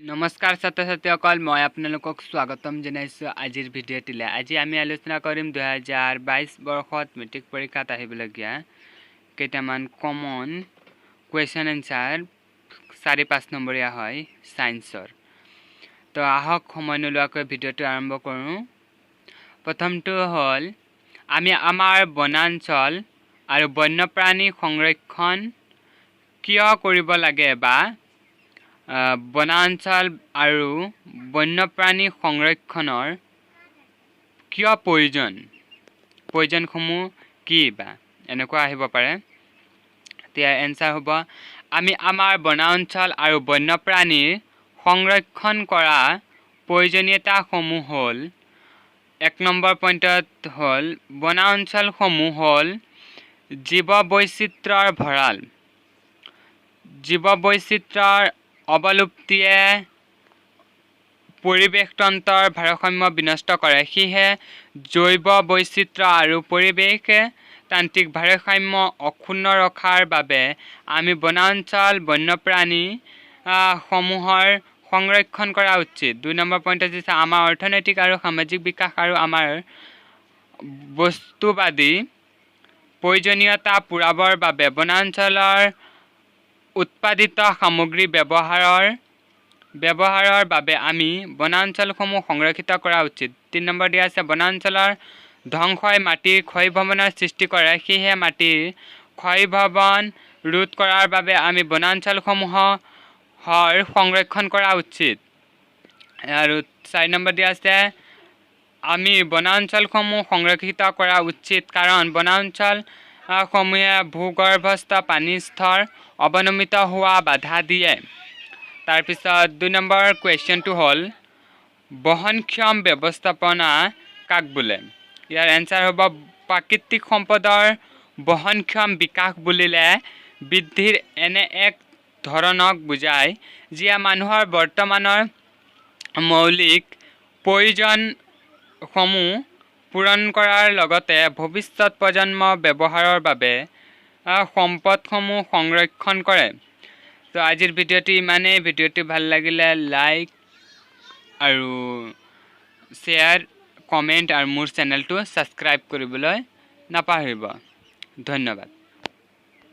নমস্কাৰ ছাত্ৰ ছাত্ৰীসকল মই আপোনালোকক স্বাগতম জনাইছো আজিৰ ভিডিঅ'টিলে। আজি আমি আলোচনা কৰিম 2022 বৰ্ষত মেট্ৰিক পৰীক্ষাত আহিবলগীয়া কেইটামান কমন কুৱেশ্যন এনসাৰ 4-5 নম্বৰীয়া হয় সায়েন্সৰ। তো আহক সময় নোলোৱাকৈ ভিডিঅ'টো আৰম্ভ কৰোঁ। প্ৰথমটো হ'ল আমি আমাৰ বনাঞ্চল আৰু বন্যপ্ৰাণী সংৰক্ষণ কিয় কৰিব লাগে বা বনাঞ্চল আৰু বন্যপ্ৰাণী সংৰক্ষণৰ কিয় প্ৰয়োজনসমূহ কি বা এনেকুৱা আহিব পাৰে। তেতিয়া এনসাৰ হ'ব আমি আমাৰ বনাঞ্চল আৰু বন্যপ্ৰাণীৰ সংৰক্ষণ কৰা প্ৰয়োজনীয়তাসমূহ হ'ল 1 নম্বৰ পইণ্টত হ'ল বনাঞ্চলসমূহ হ'ল জীৱ বৈচিত্ৰ্যৰ ভঁৰাল। জীৱ বৈচিত্ৰ্যৰ অৱলুপ্তিয়ে পৰিৱেশ তন্ত্ৰৰ ভাৰসাম্য বিনষ্ট কৰে। সেয়ে জৈৱ বৈচিত্ৰ্য আৰু পৰিৱেশ তান্ত্ৰিক ভাৰসাম্য অক্ষুণ্ণ ৰখাৰ বাবে আমি বনাঞ্চল বন্যপ্ৰাণী সমূহৰ সংৰক্ষণ কৰা উচিত। 2 নম্বৰ পইণ্ট হৈছে আমাৰ অৰ্থনৈতিক আৰু সামাজিক বিকাশ আৰু আমাৰ বস্তুবাদী প্ৰয়োজনীয়তা পূৰাবৰ বাবে বনাঞ্চলৰ উৎপাদিত সামগ্ৰী ব্যৱহাৰৰ বাবে আমি বনাঞ্চলসমূহ সংৰক্ষিত কৰা উচিত। 3 নম্বৰ দিয়া আছে বনাঞ্চলৰ ধ্বংসই মাটিৰ ক্ষয়ভৱনৰ সৃষ্টি কৰে। সেয়ে মাটিৰ ক্ষয়ভৱন ৰোধ কৰাৰ বাবে আমি বনাঞ্চলসমূহৰ সংৰক্ষণ কৰা উচিত। আৰু 4 নম্বৰ দিয়া আছে আমি বনাঞ্চলসমূহ সংৰক্ষিত কৰা উচিত কাৰণ বনাঞ্চলসমূহে ভূগৰ্ভস্থ পানীৰ স্তৰ অৱনমিত হোৱা বাধা দিয়ে। তাৰপিছত 2 নম্বৰ কুৱেশ্যনটো হ'ল বহনক্ষম ব্যৱস্থাপনা কাক বোলে। ইয়াৰ এনসাৰ হ'ব প্ৰাকৃতিক সম্পদৰ বহনক্ষম বিকাশ বুলিলে বৃদ্ধিৰ এনে এক ধৰণক বুজায় যিয়ে মানুহৰ বৰ্তমানৰ মৌলিক প্ৰয়োজনসমূহ পূৰণ কৰাৰ লগতে ভৱিষ্যত প্ৰজন্মৰ ব্যৱহাৰৰ বাবে সম্পদসমূহ সংৰক্ষণ কৰে। তো আজিৰ ভিডিঅ'টি ইমানেই। ভিডিঅ'টি ভাল লাগিলে লাইক আৰু শ্বেয়াৰ কমেণ্ট আৰু মোৰ চেনেলটো ছাবস্ক্ৰাইব কৰিবলৈ নাপাহৰিব। ধন্যবাদ।